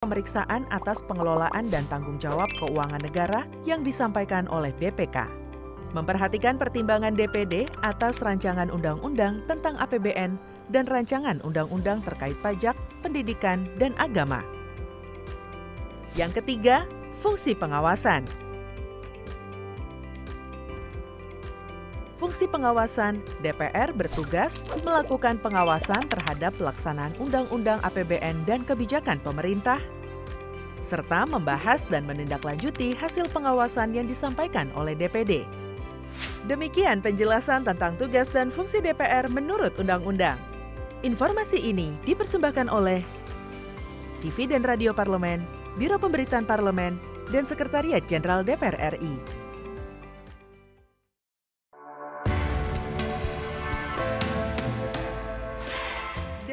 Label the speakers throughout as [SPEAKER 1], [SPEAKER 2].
[SPEAKER 1] pemeriksaan atas pengelolaan dan tanggung jawab keuangan negara yang disampaikan oleh BPK. Memperhatikan pertimbangan DPD atas rancangan undang-undang tentang APBN dan rancangan undang-undang terkait pajak, pendidikan, dan agama. Yang ketiga, fungsi pengawasan. Fungsi pengawasan, DPR bertugas melakukan pengawasan terhadap pelaksanaan undang-undang APBN dan kebijakan pemerintah, serta membahas dan menindaklanjuti hasil pengawasan yang disampaikan oleh DPD. Demikian penjelasan tentang tugas dan fungsi DPR menurut undang-undang. Informasi ini dipersembahkan oleh TV dan Radio Parlemen, Biro Pemberitaan Parlemen, dan Sekretariat Jenderal DPR RI.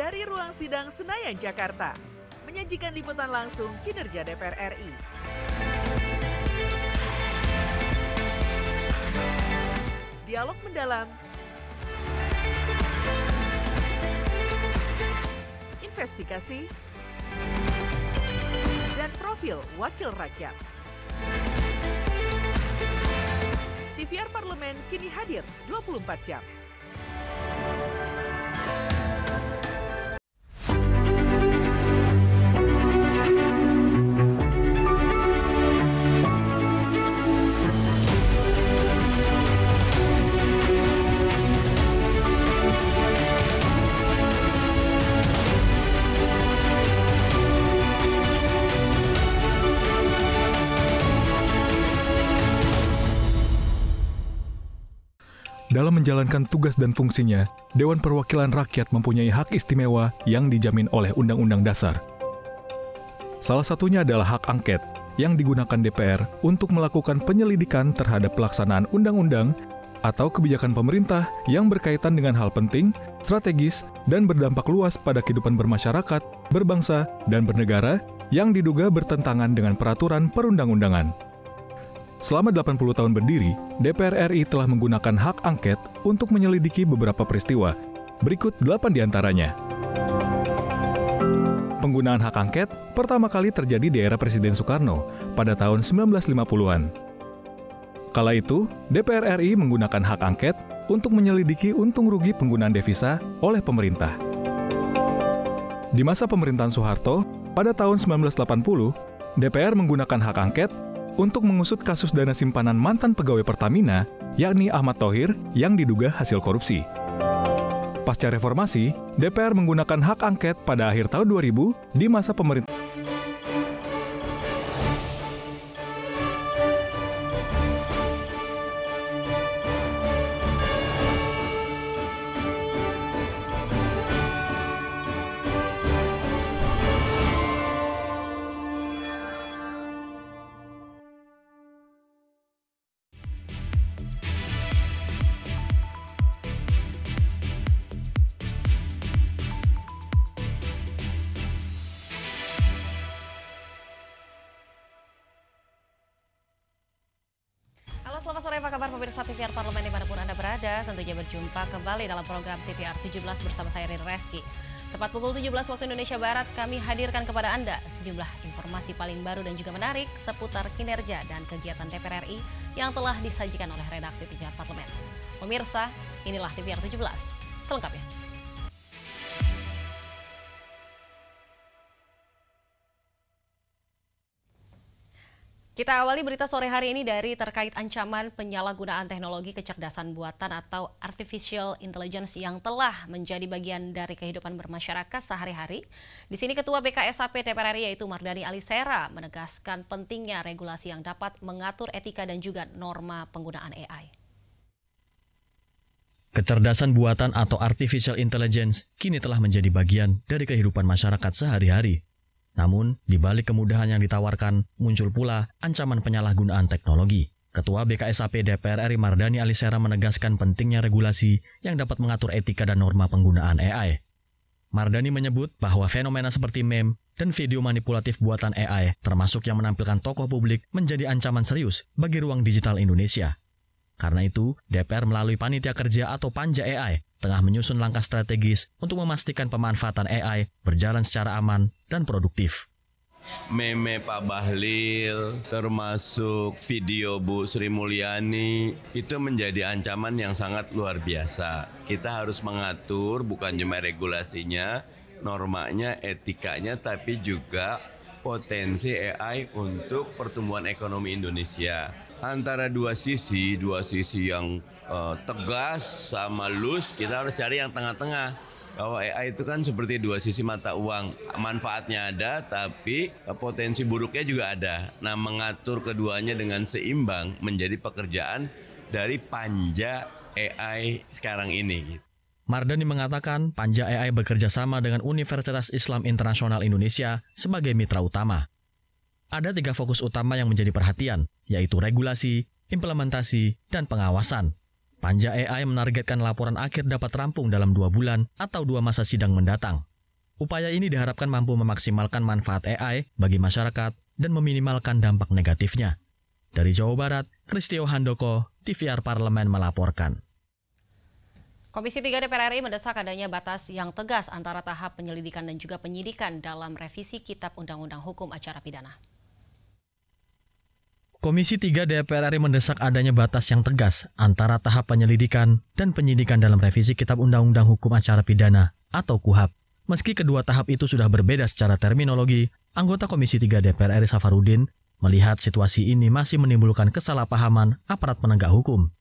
[SPEAKER 1] Dari ruang sidang Senayan, Jakarta, menyajikan liputan langsung kinerja DPR RI. Dialog mendalam, investigasi, dan profil wakil rakyat. TVR Parlemen kini hadir 24 jam.
[SPEAKER 2] Dalam menjalankan tugas dan fungsinya, Dewan Perwakilan Rakyat mempunyai hak istimewa yang dijamin oleh Undang-Undang Dasar. Salah satunya adalah hak angket yang digunakan DPR untuk melakukan penyelidikan terhadap pelaksanaan undang-undang atau kebijakan pemerintah yang berkaitan dengan hal penting, strategis, dan berdampak luas pada kehidupan bermasyarakat, berbangsa, dan bernegara yang diduga bertentangan dengan peraturan perundang-undangan. Selama 80 tahun berdiri, DPR RI telah menggunakan hak angket untuk menyelidiki beberapa peristiwa. Berikut 8 diantaranya. Penggunaan hak angket pertama kali terjadi di era Presiden Soekarno pada tahun 1950-an. Kala itu, DPR RI menggunakan hak angket untuk menyelidiki untung rugi penggunaan devisa oleh pemerintah. Di masa pemerintahan Soeharto, pada tahun 1980, DPR menggunakan hak angket untuk mengusut kasus dana simpanan mantan pegawai Pertamina, yakni Ahmad Thohir, yang diduga hasil korupsi. Pasca reformasi, DPR menggunakan hak angket pada akhir tahun 2000 di masa pemerintahan.
[SPEAKER 3] Selamat sore, apa kabar pemirsa TVR Parlemen dimanapun Anda berada. Tentunya berjumpa kembali dalam program TVR 17 bersama saya Rin Reski. Tepat pukul 17 waktu Indonesia Barat, kami hadirkan kepada Anda sejumlah informasi paling baru dan juga menarik seputar kinerja dan kegiatan DPR RI yang telah disajikan oleh redaksi TVR Parlemen. Pemirsa, inilah TVR 17 selengkapnya. Kita awali berita sore hari ini dari terkait ancaman penyalahgunaan teknologi kecerdasan buatan atau artificial intelligence yang telah menjadi bagian dari kehidupan bermasyarakat sehari-hari. Di sini Ketua BKSAP DPR RI yaitu Mardhani Alisera menegaskan pentingnya regulasi yang dapat mengatur etika dan juga norma penggunaan AI.
[SPEAKER 4] Kecerdasan buatan atau artificial intelligence kini telah menjadi bagian dari kehidupan masyarakat sehari-hari. Namun, di balik kemudahan yang ditawarkan, muncul pula ancaman penyalahgunaan teknologi. Ketua BKSAP DPR RI Mardhani Alisera menegaskan pentingnya regulasi yang dapat mengatur etika dan norma penggunaan AI. Mardhani menyebut bahwa fenomena seperti meme dan video manipulatif buatan AI, termasuk yang menampilkan tokoh publik, menjadi ancaman serius bagi ruang digital Indonesia. Karena itu, DPR melalui Panitia Kerja atau Panja AI tengah menyusun langkah strategis untuk memastikan pemanfaatan AI berjalan secara aman dan produktif.
[SPEAKER 5] meme Pak Bahlil, termasuk video Bu Sri Mulyani, itu menjadi ancaman yang sangat luar biasa. Kita harus mengatur bukan cuma regulasinya, normanya, etikanya, tapi juga potensi AI untuk pertumbuhan ekonomi Indonesia. Antara dua sisi yang tegas sama loose, kita harus cari yang tengah-tengah. Bahwa AI itu kan seperti dua sisi mata uang, manfaatnya ada tapi potensi buruknya juga ada. Nah, mengatur keduanya dengan seimbang menjadi pekerjaan dari panja AI sekarang ini.
[SPEAKER 4] Mardani mengatakan panja AI bekerja sama dengan Universitas Islam Internasional Indonesia sebagai mitra utama. Ada 3 fokus utama yang menjadi perhatian, yaitu regulasi, implementasi, dan pengawasan. Panja AI menargetkan laporan akhir dapat rampung dalam 2 bulan atau 2 masa sidang mendatang. Upaya ini diharapkan mampu memaksimalkan manfaat AI bagi masyarakat dan meminimalkan dampak negatifnya. Dari Jawa Barat, Kristio Handoko, TVR Parlemen melaporkan.
[SPEAKER 3] Komisi 3 DPR RI mendesak adanya batas yang tegas antara tahap penyelidikan dan juga penyidikan dalam revisi Kitab Undang-Undang Hukum Acara Pidana.
[SPEAKER 4] Komisi 3 DPR RI mendesak adanya batas yang tegas antara tahap penyelidikan dan penyidikan dalam revisi Kitab Undang-Undang Hukum Acara Pidana atau KUHAP. Meski kedua tahap itu sudah berbeda secara terminologi, anggota Komisi 3 DPR RI Safarudin melihat situasi ini masih menimbulkan kesalahpahaman aparat penegak hukum.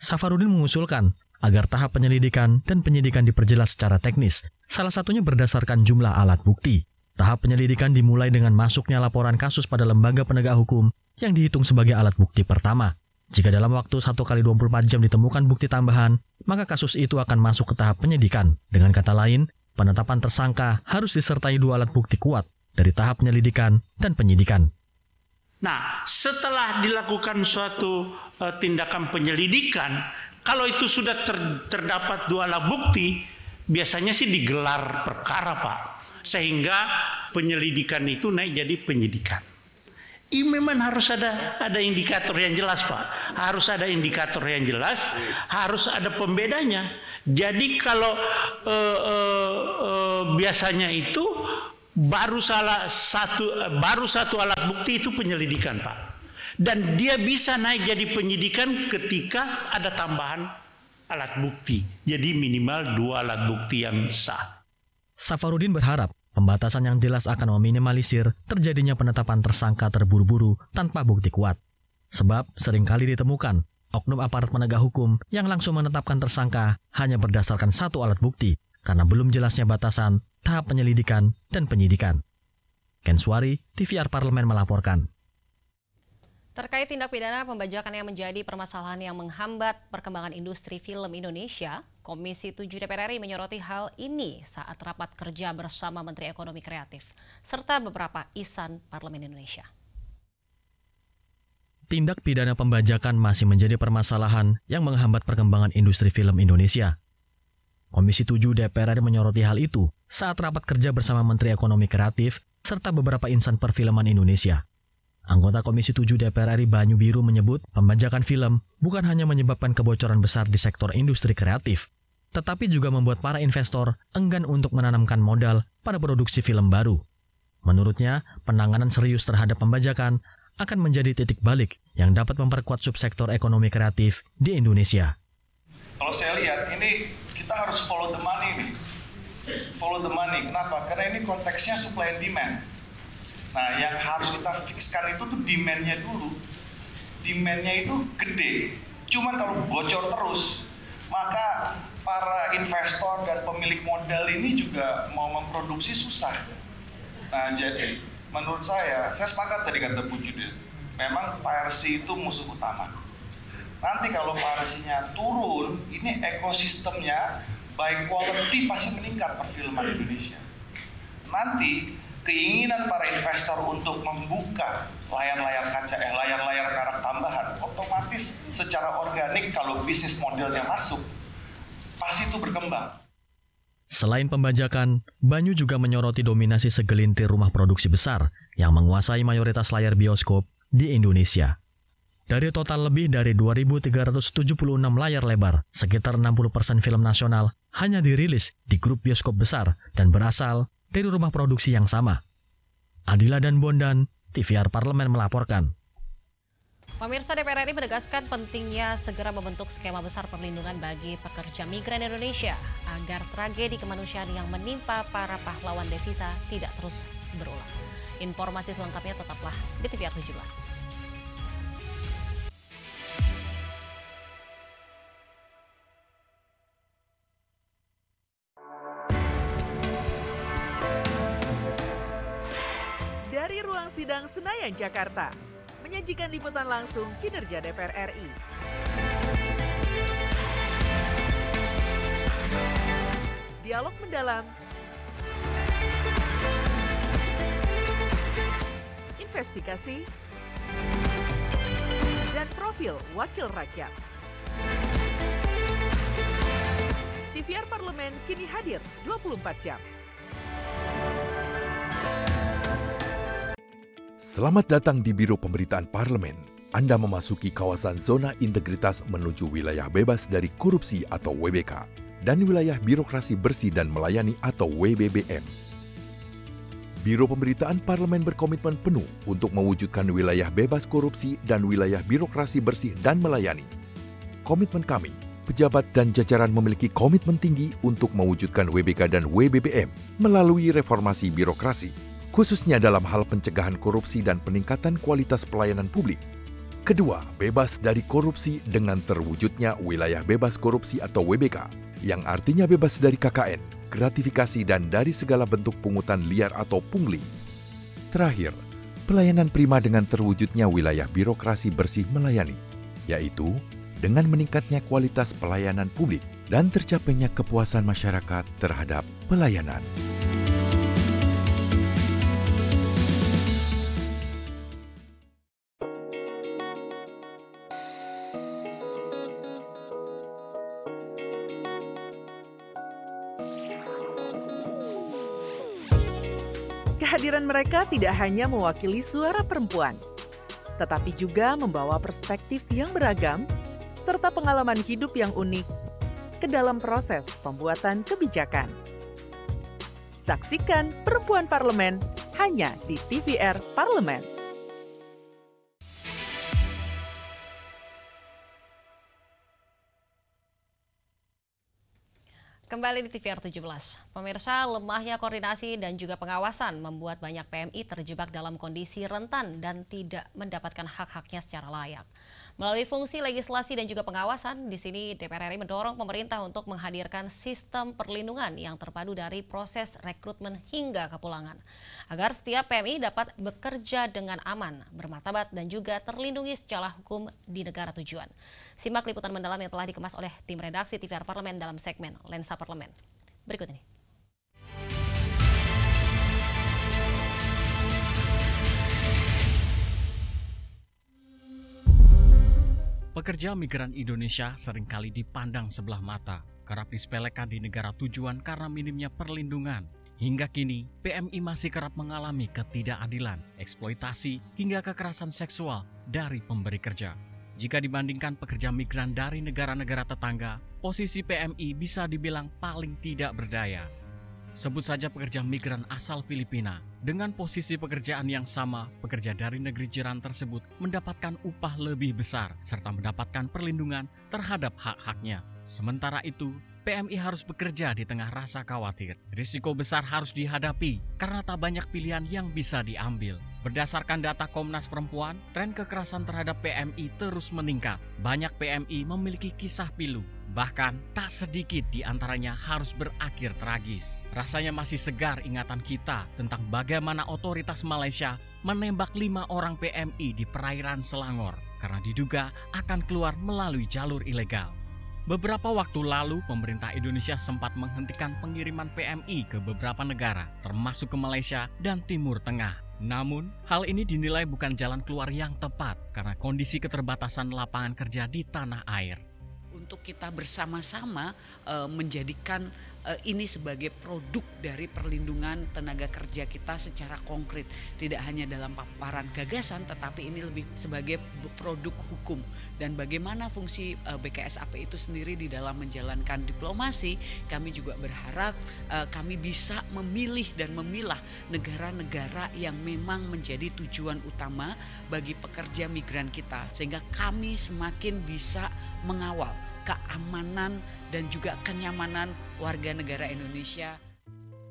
[SPEAKER 4] Safarudin mengusulkan agar tahap penyelidikan dan penyidikan diperjelas secara teknis, salah satunya berdasarkan jumlah alat bukti. Tahap penyelidikan dimulai dengan masuknya laporan kasus pada lembaga penegak hukum yang dihitung sebagai alat bukti pertama. Jika dalam waktu 1 kali 24 jam ditemukan bukti tambahan, maka kasus itu akan masuk ke tahap penyidikan. Dengan kata lain, penetapan tersangka harus disertai 2 alat bukti kuat dari tahap penyelidikan dan penyidikan.
[SPEAKER 6] Nah, setelah dilakukan suatu tindakan penyelidikan, kalau itu sudah terdapat 2 alat bukti, biasanya sih digelar perkara, Pak. Sehingga penyelidikan itu naik jadi penyidikan. Ini memang harus ada indikator yang jelas, Pak. Harus ada indikator yang jelas, harus ada pembedanya. Jadi kalau biasanya itu baru satu alat bukti itu penyelidikan, Pak. Dan dia bisa naik jadi penyidikan ketika ada tambahan alat bukti. Jadi minimal 2 alat bukti yang sah.
[SPEAKER 4] Safarudin berharap pembatasan yang jelas akan meminimalisir terjadinya penetapan tersangka terburu-buru tanpa bukti kuat. Sebab seringkali ditemukan oknum aparat penegak hukum yang langsung menetapkan tersangka hanya berdasarkan 1 alat bukti karena belum jelasnya batasan tahap penyelidikan dan penyidikan. Ken Suari, TVR Parlemen melaporkan.
[SPEAKER 3] Terkait tindak pidana pembajakan yang menjadi permasalahan yang menghambat perkembangan industri film Indonesia, Komisi 7 DPR RI menyoroti hal ini saat rapat kerja bersama Menteri Ekonomi Kreatif, serta beberapa insan Parlemen Indonesia.
[SPEAKER 4] Tindak pidana pembajakan masih menjadi permasalahan yang menghambat perkembangan industri film Indonesia. Komisi 7 DPR RI menyoroti hal itu saat rapat kerja bersama Menteri Ekonomi Kreatif, serta beberapa insan perfilman Indonesia. Anggota Komisi 7 DPR RI Banyu Biru menyebut pembajakan film bukan hanya menyebabkan kebocoran besar di sektor industri kreatif, tetapi juga membuat para investor enggan untuk menanamkan modal pada produksi film baru. Menurutnya, penanganan serius terhadap pembajakan akan menjadi titik balik yang dapat memperkuat subsektor ekonomi kreatif di Indonesia.
[SPEAKER 7] Kalau saya lihat, ini kita harus follow the money nih. Follow the money. Kenapa? Karena ini konteksnya supply and demand. Nah, yang harus kita fixkan itu tuh demand-nya dulu. Demand-nya itu gede. Cuman kalau bocor terus, maka para investor dan pemilik modal ini juga mau memproduksi susah. Nah, jadi menurut saya sepakat tadi kata Bu Judil, memang piracy itu musuh utama. Nanti kalau piracy-nya turun, ini ekosistemnya by quality pasti meningkat perfilman Indonesia. Nanti keinginan para investor untuk membuka layar-layar kaca, layar-layar perak tambahan, otomatis secara organik kalau bisnis modelnya masuk, pasti itu berkembang.
[SPEAKER 4] Selain pembajakan, Banyu juga menyoroti dominasi segelintir rumah produksi besar yang menguasai mayoritas layar bioskop di Indonesia. Dari total lebih dari 2.376 layar lebar, sekitar 60% film nasional hanya dirilis di grup bioskop besar dan berasal dari rumah produksi yang sama. Adila dan Bondan, TVR Parlemen melaporkan.
[SPEAKER 3] Pemirsa, DPR RI menegaskan pentingnya segera membentuk skema besar perlindungan bagi pekerja migran Indonesia agar tragedi kemanusiaan yang menimpa para pahlawan devisa tidak terus berulang. Informasi selengkapnya tetaplah di TVR 17.
[SPEAKER 1] Dari ruang sidang Senayan, Jakarta, menyajikan liputan langsung kinerja DPR RI. Dialog mendalam, investigasi, dan profil wakil rakyat. TVR Parlemen kini hadir 24 jam.
[SPEAKER 8] Selamat datang di Biro Pemberitaan Parlemen. Anda memasuki kawasan zona integritas menuju wilayah bebas dari korupsi atau WBK dan wilayah birokrasi bersih dan melayani atau WBBM. Biro Pemberitaan Parlemen berkomitmen penuh untuk mewujudkan wilayah bebas korupsi dan wilayah birokrasi bersih dan melayani. Komitmen kami, pejabat dan jajaran memiliki komitmen tinggi untuk mewujudkan WBK dan WBBM melalui reformasi birokrasi, khususnya dalam hal pencegahan korupsi dan peningkatan kualitas pelayanan publik. Kedua, bebas dari korupsi dengan terwujudnya wilayah bebas korupsi atau WBK, yang artinya bebas dari KKN, gratifikasi dan dari segala bentuk pungutan liar atau pungli. Terakhir, pelayanan prima dengan terwujudnya wilayah birokrasi bersih melayani, yaitu dengan meningkatnya kualitas pelayanan publik dan tercapainya kepuasan masyarakat terhadap pelayanan.
[SPEAKER 1] Kehadiran mereka tidak hanya mewakili suara perempuan, tetapi juga membawa perspektif yang beragam serta pengalaman hidup yang unik ke dalam proses pembuatan kebijakan. Saksikan Perempuan Parlemen hanya di TVR Parlemen.
[SPEAKER 3] Kembali di TVR 17. Pemirsa, lemahnya koordinasi dan juga pengawasan membuat banyak PMI terjebak dalam kondisi rentan dan tidak mendapatkan hak-haknya secara layak. Melalui fungsi legislasi dan juga pengawasan, di sini DPR RI mendorong pemerintah untuk menghadirkan sistem perlindungan yang terpadu dari proses rekrutmen hingga kepulangan, agar setiap PMI dapat bekerja dengan aman, bermartabat dan juga terlindungi secara hukum di negara tujuan. Simak liputan mendalam yang telah dikemas oleh tim redaksi TVR Parlemen dalam segmen Lensa Parlemen. Berikut ini.
[SPEAKER 4] Pekerja migran Indonesia seringkali dipandang sebelah mata, kerap disepelekan di negara tujuan karena minimnya perlindungan. Hingga kini, PMI masih kerap mengalami ketidakadilan, eksploitasi, hingga kekerasan seksual dari pemberi kerja. Jika dibandingkan pekerja migran dari negara-negara tetangga, posisi PMI bisa dibilang paling tidak berdaya. Sebut saja pekerja migran asal Filipina. Dengan posisi pekerjaan yang sama, pekerja dari negeri jiran tersebut mendapatkan upah lebih besar serta mendapatkan perlindungan terhadap hak-haknya. Sementara itu, PMI harus bekerja di tengah rasa khawatir. Risiko besar harus dihadapi karena tak banyak pilihan yang bisa diambil. Berdasarkan data Komnas Perempuan, tren kekerasan terhadap PMI terus meningkat. Banyak PMI memiliki kisah pilu. Bahkan tak sedikit di antaranya harus berakhir tragis. Rasanya masih segar ingatan kita tentang bagaimana otoritas Malaysia menembak 5 orang PMI di perairan Selangor karena diduga akan keluar melalui jalur ilegal. Beberapa waktu lalu, pemerintah Indonesia sempat menghentikan pengiriman PMI ke beberapa negara, termasuk ke Malaysia dan Timur Tengah. Namun, hal ini dinilai bukan jalan keluar yang tepat karena kondisi keterbatasan lapangan kerja di tanah air.
[SPEAKER 9] Untuk kita bersama-sama menjadikan ini sebagai produk dari perlindungan tenaga kerja kita secara konkret, tidak hanya dalam paparan gagasan, tetapi ini lebih sebagai produk hukum. Dan bagaimana fungsi BKSAP itu sendiri di dalam menjalankan diplomasi, kami juga berharap kami bisa memilih dan memilah negara-negara yang memang menjadi tujuan utama bagi pekerja migran kita, sehingga kami semakin bisa mengawal keamanan dan juga kenyamanan warga negara Indonesia.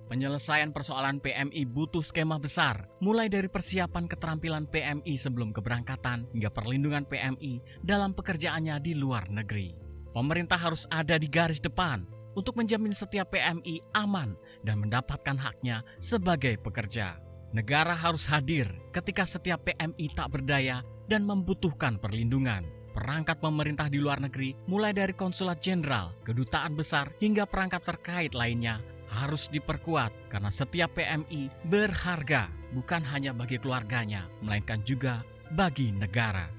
[SPEAKER 10] Penyelesaian persoalan PMI butuh skema besar, mulai dari persiapan keterampilan PMI sebelum keberangkatan hingga perlindungan PMI dalam pekerjaannya di luar negeri. Pemerintah harus ada di garis depan untuk menjamin setiap PMI aman dan mendapatkan haknya sebagai pekerja. Negara harus hadir ketika setiap PMI tak berdaya dan membutuhkan perlindungan. Perangkat pemerintah di luar negeri, mulai dari konsulat jenderal, kedutaan besar, hingga perangkat terkait lainnya, harus diperkuat karena setiap PMI berharga, bukan hanya bagi keluarganya, melainkan juga bagi negara.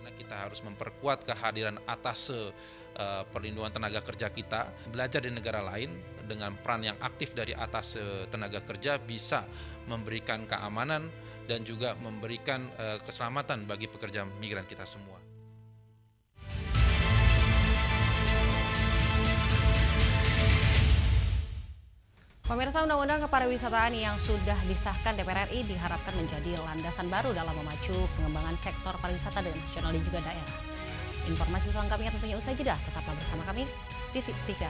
[SPEAKER 11] Kita harus memperkuat kehadiran atase perlindungan tenaga kerja kita, belajar di negara lain dengan peran yang aktif dari atase tenaga kerja bisa memberikan keamanan dan juga memberikan keselamatan bagi pekerja migran kita semua.
[SPEAKER 3] Pemirsa, Undang-Undang Kepariwisataan yang sudah disahkan DPR RI diharapkan menjadi landasan baru dalam memacu pengembangan sektor pariwisata dan nasional dan juga daerah. Informasi selengkapnya tentunya usai jeda. Tetaplah bersama kami di TVR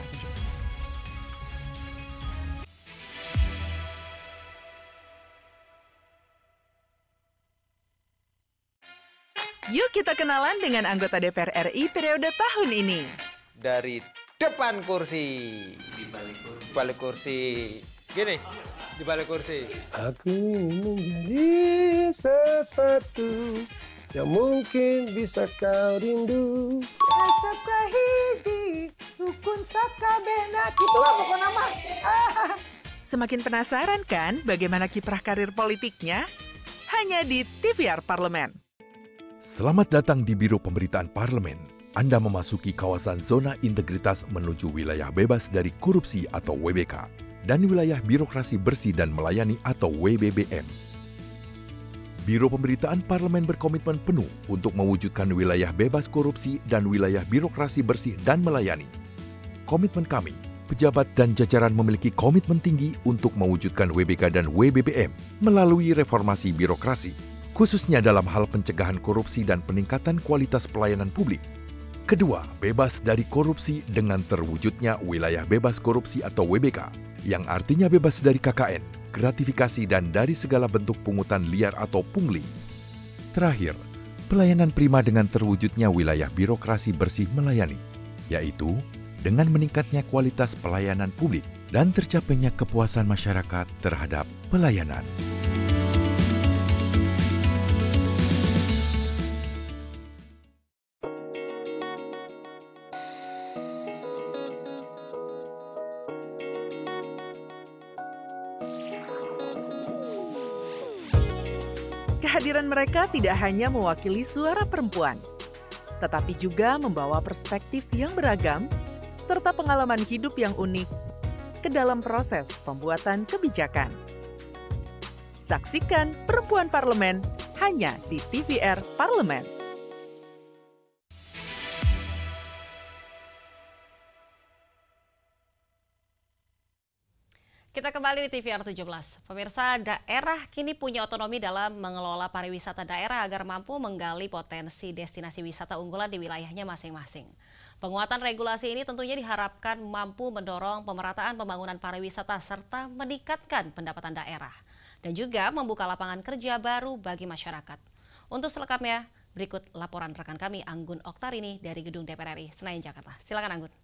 [SPEAKER 3] 17.
[SPEAKER 1] Yuk kita kenalan dengan anggota DPR RI periode tahun ini.
[SPEAKER 12] Dari depan kursi, di balik kursi, gini, di balik kursi.
[SPEAKER 13] Aku ingin menjadi sesuatu yang mungkin bisa kau rindu.
[SPEAKER 14] Acap kahiji, rukun sakabehna, gitulah pokok nama.
[SPEAKER 1] Semakin penasaran kan bagaimana kiprah karir politiknya? Hanya di TVR Parlemen.
[SPEAKER 8] Selamat datang di Biro Pemberitaan Parlemen. Anda memasuki kawasan zona integritas menuju wilayah bebas dari korupsi atau WBK dan wilayah birokrasi bersih dan melayani atau WBBM. Biro Pemberitaan Parlemen berkomitmen penuh untuk mewujudkan wilayah bebas korupsi dan wilayah birokrasi bersih dan melayani. Komitmen kami, pejabat dan jajaran memiliki komitmen tinggi untuk mewujudkan WBK dan WBBM melalui reformasi birokrasi, khususnya dalam hal pencegahan korupsi dan peningkatan kualitas pelayanan publik. Kedua, bebas dari korupsi dengan terwujudnya wilayah bebas korupsi atau WBK, yang artinya bebas dari KKN, gratifikasi dan dari segala bentuk pungutan liar atau pungli. Terakhir, pelayanan prima dengan terwujudnya wilayah birokrasi bersih melayani, yaitu dengan meningkatnya kualitas pelayanan publik dan tercapainya kepuasan masyarakat terhadap pelayanan.
[SPEAKER 1] Kehadiran mereka tidak hanya mewakili suara perempuan, tetapi juga membawa perspektif yang beragam serta pengalaman hidup yang unik ke dalam proses pembuatan kebijakan. Saksikan Perempuan Parlemen hanya di TVR Parlemen.
[SPEAKER 3] Kita kembali di TVR 17. Pemirsa, daerah kini punya otonomi dalam mengelola pariwisata daerah agar mampu menggali potensi destinasi wisata unggulan di wilayahnya masing-masing. Penguatan regulasi ini tentunya diharapkan mampu mendorong pemerataan pembangunan pariwisata serta meningkatkan pendapatan daerah. Dan juga membuka lapangan kerja baru bagi masyarakat. Untuk selengkapnya, berikut laporan rekan kami Anggun Oktarini dari Gedung DPR RI Senayan, Jakarta. Silakan Anggun.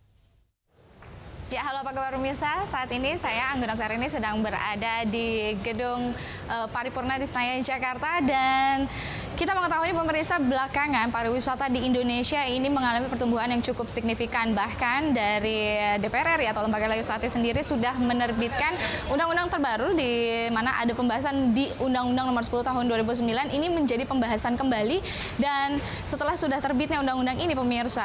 [SPEAKER 15] Ya, halo apa kabar pemirsa? Saat ini saya Anggun Oktarini sedang berada di Gedung Paripurna di Senayan, Jakarta, dan kita mengetahui pemirsa belakangan pariwisata di Indonesia ini mengalami pertumbuhan yang cukup signifikan. Bahkan dari DPR RI atau lembaga legislatif sendiri sudah menerbitkan undang-undang terbaru di mana ada pembahasan di Undang-Undang Nomor 10 Tahun 2009 ini menjadi pembahasan kembali. Dan setelah sudah terbitnya undang-undang ini pemirsa,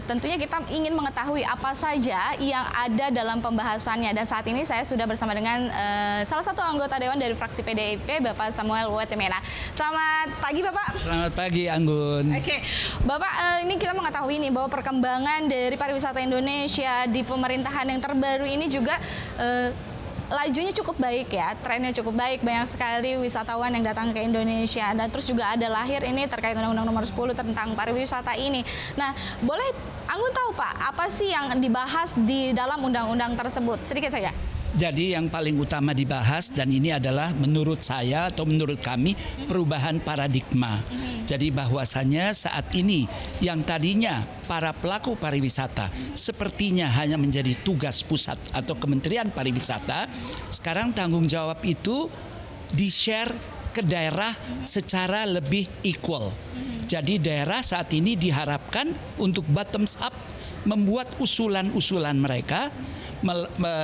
[SPEAKER 15] tentunya kita ingin mengetahui apa saja yang ada dalam pembahasannya. Dan saat ini saya sudah bersama dengan salah satu anggota Dewan dari fraksi PDIP, Bapak Samuel Wetemena. Selamat pagi Bapak.
[SPEAKER 16] Selamat pagi Anggun.
[SPEAKER 15] Oke, Bapak, ini kita mengetahui nih bahwa perkembangan dari pariwisata Indonesia di pemerintahan yang terbaru ini juga lajunya cukup baik ya, trennya cukup baik, banyak sekali wisatawan yang datang ke Indonesia. Dan terus juga ada lahir ini terkait Undang-Undang Nomor 10 tentang pariwisata ini. Nah, boleh Anggun tahu Pak, apa sih yang dibahas di dalam undang-undang tersebut? Sedikit saja.
[SPEAKER 16] Jadi yang paling utama dibahas dan ini adalah menurut saya atau menurut kami perubahan paradigma. Jadi bahwasanya saat ini yang tadinya para pelaku pariwisata sepertinya hanya menjadi tugas pusat atau Kementerian Pariwisata, sekarang tanggung jawab itu di-share ke daerah secara lebih equal. Jadi daerah saat ini diharapkan untuk bottoms up membuat usulan-usulan mereka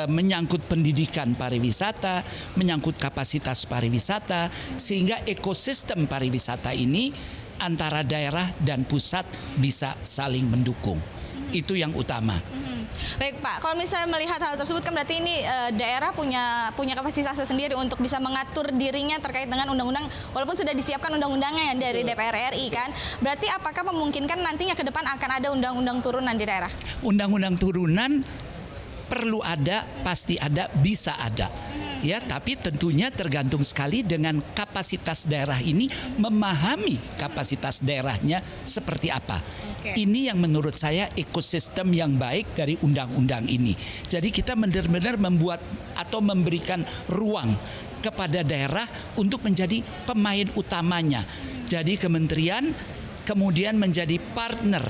[SPEAKER 16] menyangkut pendidikan pariwisata, menyangkut kapasitas pariwisata, sehingga ekosistem pariwisata ini antara daerah dan pusat bisa saling mendukung. Itu yang utama.
[SPEAKER 15] Baik Pak, kalau misalnya melihat hal tersebut kan berarti ini daerah punya kapasitas tersendiri untuk bisa mengatur dirinya terkait dengan undang-undang, walaupun sudah disiapkan undang-undangnya dari DPR RI kan. Berarti apakah memungkinkan nantinya ke depan akan ada undang-undang turunan di daerah?
[SPEAKER 16] Undang-undang turunan perlu ada, pasti ada, bisa ada. Ya, tapi tentunya tergantung sekali dengan kapasitas daerah ini, memahami kapasitas daerahnya seperti apa. Ini yang menurut saya ekosistem yang baik dari undang-undang ini. Jadi kita benar-benar membuat atau memberikan ruang kepada daerah untuk menjadi pemain utamanya. Jadi kementerian kemudian menjadi partner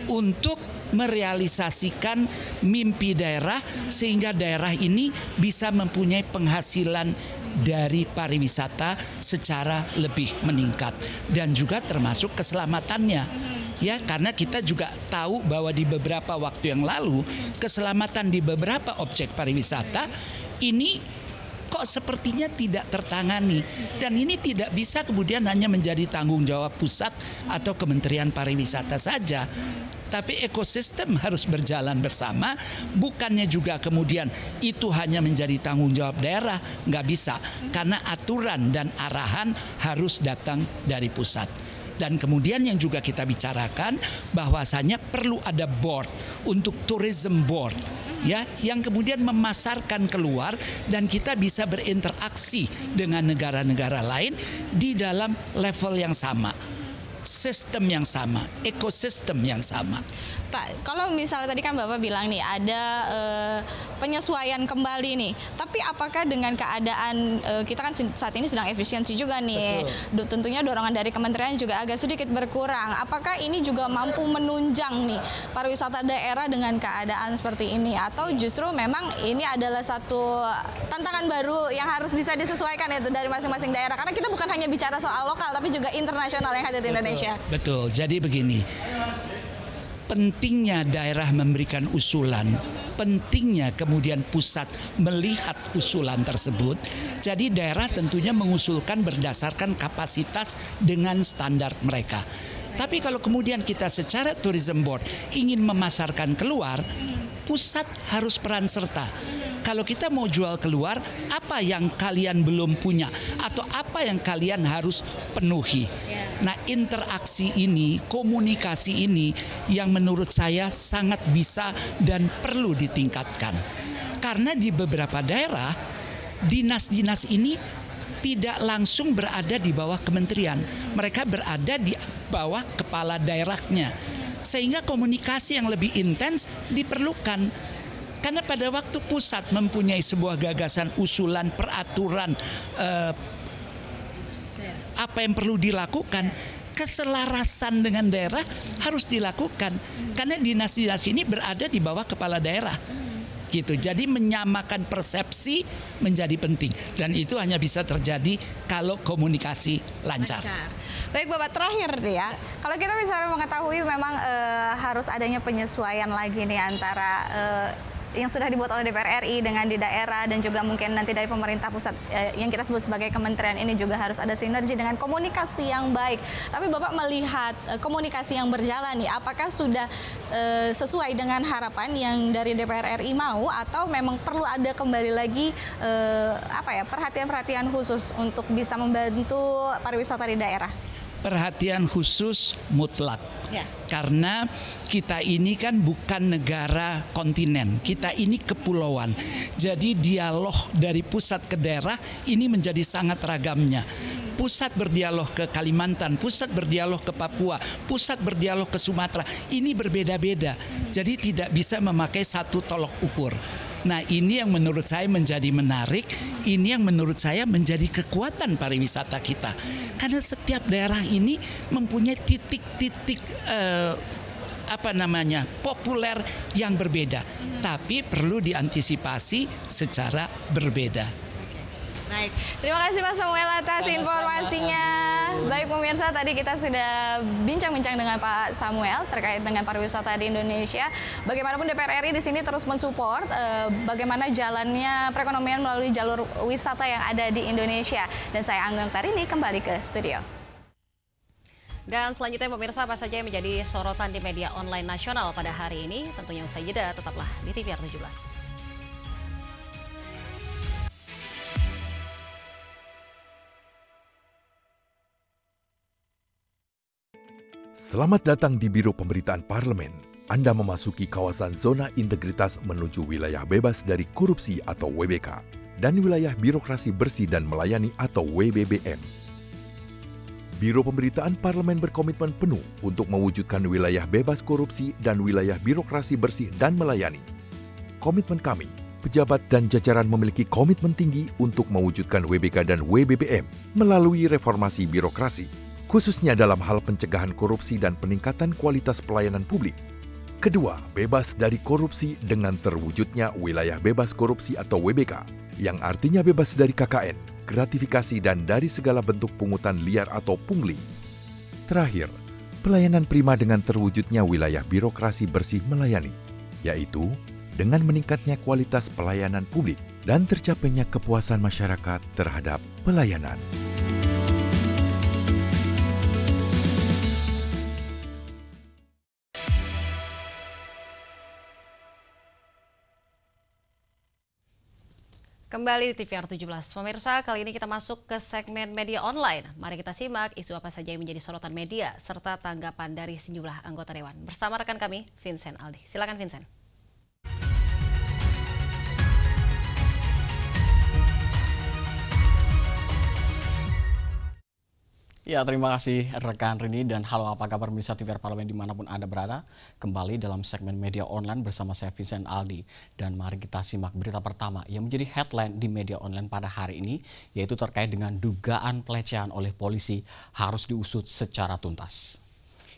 [SPEAKER 16] untuk merealisasikan mimpi daerah sehingga daerah ini bisa mempunyai penghasilan dari pariwisata secara lebih meningkat dan juga termasuk keselamatannya. Ya, karena kita juga tahu bahwa di beberapa waktu yang lalu keselamatan di beberapa objek pariwisata ini kok sepertinya tidak tertangani, dan ini tidak bisa kemudian hanya menjadi tanggung jawab pusat atau Kementerian Pariwisata saja. Tapi ekosistem harus berjalan bersama, bukannya juga kemudian itu hanya menjadi tanggung jawab daerah, nggak bisa. Karena aturan dan arahan harus datang dari pusat. Dan kemudian yang juga kita bicarakan bahwasanya perlu ada board untuk tourism board, ya, yang kemudian memasarkan keluar dan kita bisa berinteraksi dengan negara-negara lain di dalam level yang sama. Sistem yang sama, ekosistem yang sama.
[SPEAKER 15] Pak, kalau misalnya tadi kan Bapak bilang nih ada penyesuaian kembali nih, tapi apakah dengan keadaan kita kan saat ini sedang efisiensi juga nih, tentunya dorongan dari kementerian juga agak sedikit berkurang. Apakah ini juga mampu menunjang nih pariwisata daerah dengan keadaan seperti ini, atau justru memang ini adalah satu tantangan baru yang harus bisa disesuaikan itu dari masing-masing daerah? Karena kita bukan hanya bicara soal lokal, tapi juga internasional yang hadir di Indonesia.
[SPEAKER 16] Betul. Jadi begini. Pentingnya daerah memberikan usulan, pentingnya kemudian pusat melihat usulan tersebut. Jadi daerah tentunya mengusulkan berdasarkan kapasitas dengan standar mereka. Tapi kalau kemudian kita secara tourism board ingin memasarkan keluar, pusat harus peran serta. Kalau kita mau jual keluar, apa yang kalian belum punya atau apa yang kalian harus penuhi. Nah, interaksi ini, komunikasi ini yang menurut saya sangat bisa dan perlu ditingkatkan. Karena di beberapa daerah, dinas-dinas ini tidak langsung berada di bawah kementerian. Mereka berada di bawah kepala daerahnya. Sehingga komunikasi yang lebih intens diperlukan. Karena pada waktu pusat mempunyai sebuah gagasan, usulan, peraturan, apa yang perlu dilakukan, keselarasan dengan daerah harus dilakukan. Karena dinas-dinas ini berada di bawah kepala daerah. gitu. Jadi menyamakan persepsi menjadi penting dan itu hanya bisa terjadi kalau komunikasi lancar.
[SPEAKER 15] Baik Bapak, terakhir deh ya, kalau kita misalnya mengetahui memang harus adanya penyesuaian lagi nih antara yang sudah dibuat oleh DPR RI dengan di daerah dan juga mungkin nanti dari pemerintah pusat yang kita sebut sebagai kementerian ini juga harus ada sinergi dengan komunikasi yang baik. Tapi Bapak melihat komunikasi yang berjalan nih, apakah sudah sesuai dengan harapan yang dari DPR RI mau atau memang perlu ada kembali lagi perhatian-perhatian khusus untuk bisa membantu pariwisata di daerah?
[SPEAKER 16] Perhatian khusus mutlak.
[SPEAKER 15] Ya.
[SPEAKER 16] Karena kita ini kan bukan negara kontinen, kita ini kepulauan. Jadi dialog dari pusat ke daerah ini menjadi sangat ragamnya. Pusat berdialog ke Kalimantan, pusat berdialog ke Papua, pusat berdialog ke Sumatera. Ini berbeda-beda. Jadi tidak bisa memakai satu tolok ukur. Nah, ini yang menurut saya menjadi menarik, ini yang menurut saya menjadi kekuatan pariwisata kita. Karena setiap daerah ini mempunyai titik-titik populer yang berbeda, tapi perlu diantisipasi secara berbeda.
[SPEAKER 15] Baik, terima kasih Pak Samuel atas informasinya. Baik pemirsa, tadi kita sudah bincang-bincang dengan Pak Samuel terkait dengan pariwisata di Indonesia. Bagaimanapun DPR RI di sini terus mensupport bagaimana jalannya perekonomian melalui jalur wisata yang ada di Indonesia. Dan saya Anggang Tarini kembali ke studio.
[SPEAKER 3] Dan selanjutnya pemirsa, apa saja yang menjadi sorotan di media online nasional pada hari ini? Tentunya usai jeda, tetaplah di TVR 17.
[SPEAKER 8] Selamat datang di Biro Pemberitaan Parlemen. Anda memasuki kawasan zona integritas menuju wilayah bebas dari korupsi atau WBK dan wilayah birokrasi bersih dan melayani atau WBBM. Biro Pemberitaan Parlemen berkomitmen penuh untuk mewujudkan wilayah bebas korupsi dan wilayah birokrasi bersih dan melayani. Komitmen kami, pejabat dan jajaran memiliki komitmen tinggi untuk mewujudkan WBK dan WBBM melalui reformasi birokrasi, khususnya dalam hal pencegahan korupsi dan peningkatan kualitas pelayanan publik. Kedua, bebas dari korupsi dengan terwujudnya wilayah bebas korupsi atau WBK, yang artinya bebas dari KKN, gratifikasi dan dari segala bentuk pungutan liar atau pungli. Terakhir, pelayanan prima dengan terwujudnya wilayah birokrasi bersih melayani, yaitu dengan meningkatnya kualitas pelayanan publik dan tercapainya kepuasan masyarakat terhadap pelayanan.
[SPEAKER 3] Kembali di TVR 17. Pemirsa, kali ini kita masuk ke segmen media online. Mari kita simak isu apa saja yang menjadi sorotan media serta tanggapan dari sejumlah anggota dewan. Bersama rekan kami, Vincent Aldi. Silakan Vincent.
[SPEAKER 10] Ya, terima kasih rekan Rini dan halo apa kabar pemirsa TVR Parlemen dimanapun Anda berada. Kembali dalam segmen media online bersama saya Vincent Aldi. Dan mari kita simak berita pertama yang menjadi headline di media online pada hari ini, yaitu terkait dengan dugaan pelecehan oleh polisi harus diusut secara tuntas.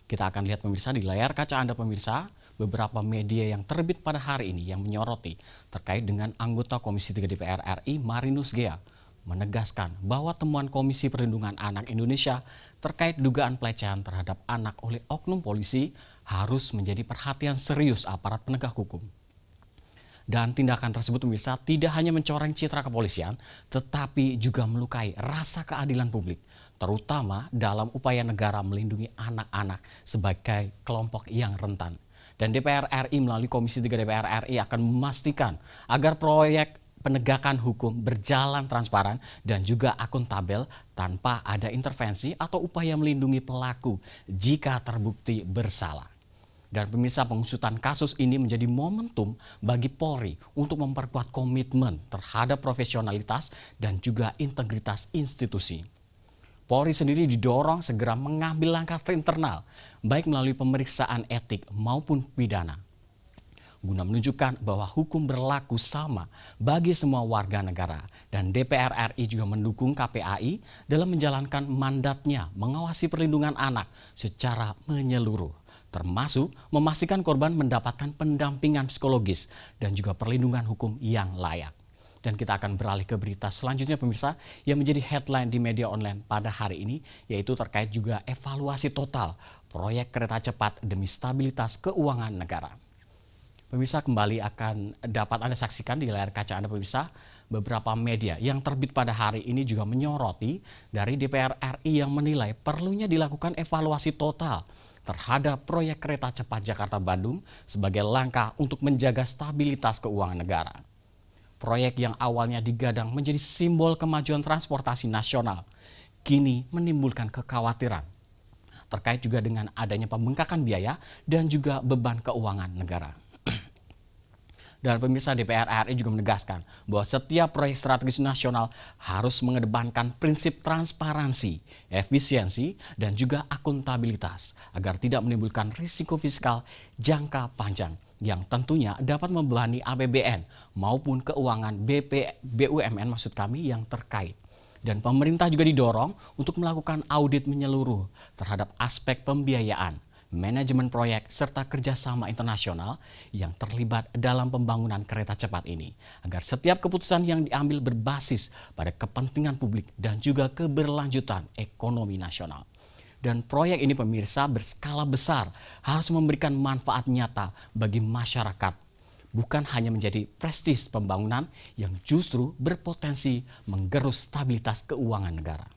[SPEAKER 10] Kita akan lihat pemirsa di layar kaca Anda pemirsa, beberapa media yang terbit pada hari ini yang menyoroti terkait dengan anggota Komisi 3 DPR RI Marinus Gea menegaskan bahwa temuan Komisi Perlindungan Anak Indonesia terkait dugaan pelecehan terhadap anak oleh oknum polisi harus menjadi perhatian serius aparat penegak hukum. Dan tindakan tersebut pemirsa tidak hanya mencoreng citra kepolisian, tetapi juga melukai rasa keadilan publik, terutama dalam upaya negara melindungi anak-anak sebagai kelompok yang rentan. Dan DPR RI melalui Komisi 3 DPR RI akan memastikan agar proyek penegakan hukum berjalan transparan dan juga akuntabel tanpa ada intervensi atau upaya melindungi pelaku jika terbukti bersalah. Dan pemirsa, pengusutan kasus ini menjadi momentum bagi Polri untuk memperkuat komitmen terhadap profesionalitas dan juga integritas institusi. Polri sendiri didorong segera mengambil langkah internal, baik melalui pemeriksaan etik maupun pidana, guna menunjukkan bahwa hukum berlaku sama bagi semua warga negara. Dan DPR RI juga mendukung KPAI dalam menjalankan mandatnya mengawasi perlindungan anak secara menyeluruh.
[SPEAKER 17] termasuk memastikan korban mendapatkan pendampingan psikologis dan juga perlindungan hukum yang layak. Dan kita akan beralih ke berita selanjutnya pemirsa yang menjadi headline di media online pada hari ini, yaitu terkait juga evaluasi total proyek kereta cepat demi stabilitas keuangan negara. Pemirsa, kembali akan dapat Anda saksikan di layar kaca Anda pemirsa, beberapa media yang terbit pada hari ini juga menyoroti dari DPR RI yang menilai perlunya dilakukan evaluasi total terhadap proyek kereta cepat Jakarta-Bandung sebagai langkah untuk menjaga stabilitas keuangan negara. Proyek yang awalnya digadang menjadi simbol kemajuan transportasi nasional, kini menimbulkan kekhawatiran terkait juga dengan adanya pembengkakan biaya dan juga beban keuangan negara. Dan pemirsa, DPR RI juga menegaskan bahwa setiap proyek strategis nasional harus mengedepankan prinsip transparansi, efisiensi, dan juga akuntabilitas agar tidak menimbulkan risiko fiskal jangka panjang yang tentunya dapat membebani APBN maupun keuangan BUMN maksud kami yang terkait. Dan pemerintah juga didorong untuk melakukan audit menyeluruh terhadap aspek pembiayaan, manajemen proyek, serta kerjasama internasional yang terlibat dalam pembangunan kereta cepat ini. Agar setiap keputusan yang diambil berbasis pada kepentingan publik dan juga keberlanjutan ekonomi nasional. Dan proyek ini pemirsa berskala besar harus memberikan manfaat nyata bagi masyarakat. Bukan hanya menjadi prestis pembangunan yang justru berpotensi menggerus stabilitas keuangan negara.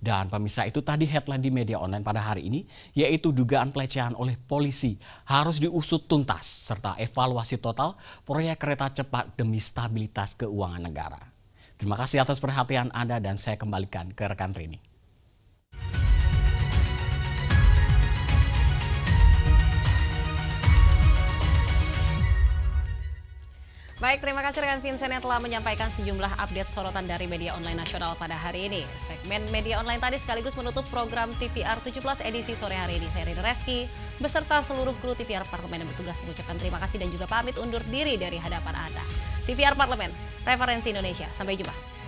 [SPEAKER 17] Dan pemirsa, itu tadi headline di media online pada hari ini, yaitu dugaan pelecehan oleh polisi harus diusut tuntas serta evaluasi total proyek kereta cepat demi stabilitas keuangan negara. Terima kasih atas perhatian Anda dan saya kembalikan ke rekan Rini.
[SPEAKER 3] Baik, terima kasih rekan Vincent yang telah menyampaikan sejumlah update sorotan dari media online nasional pada hari ini. Segmen media online tadi sekaligus menutup program TVR 17 edisi sore hari ini. Saya Rini Reski beserta seluruh kru TVR Parlemen yang bertugas mengucapkan terima kasih dan juga pamit undur diri dari hadapan Anda. TVR Parlemen, referensi Indonesia. Sampai jumpa.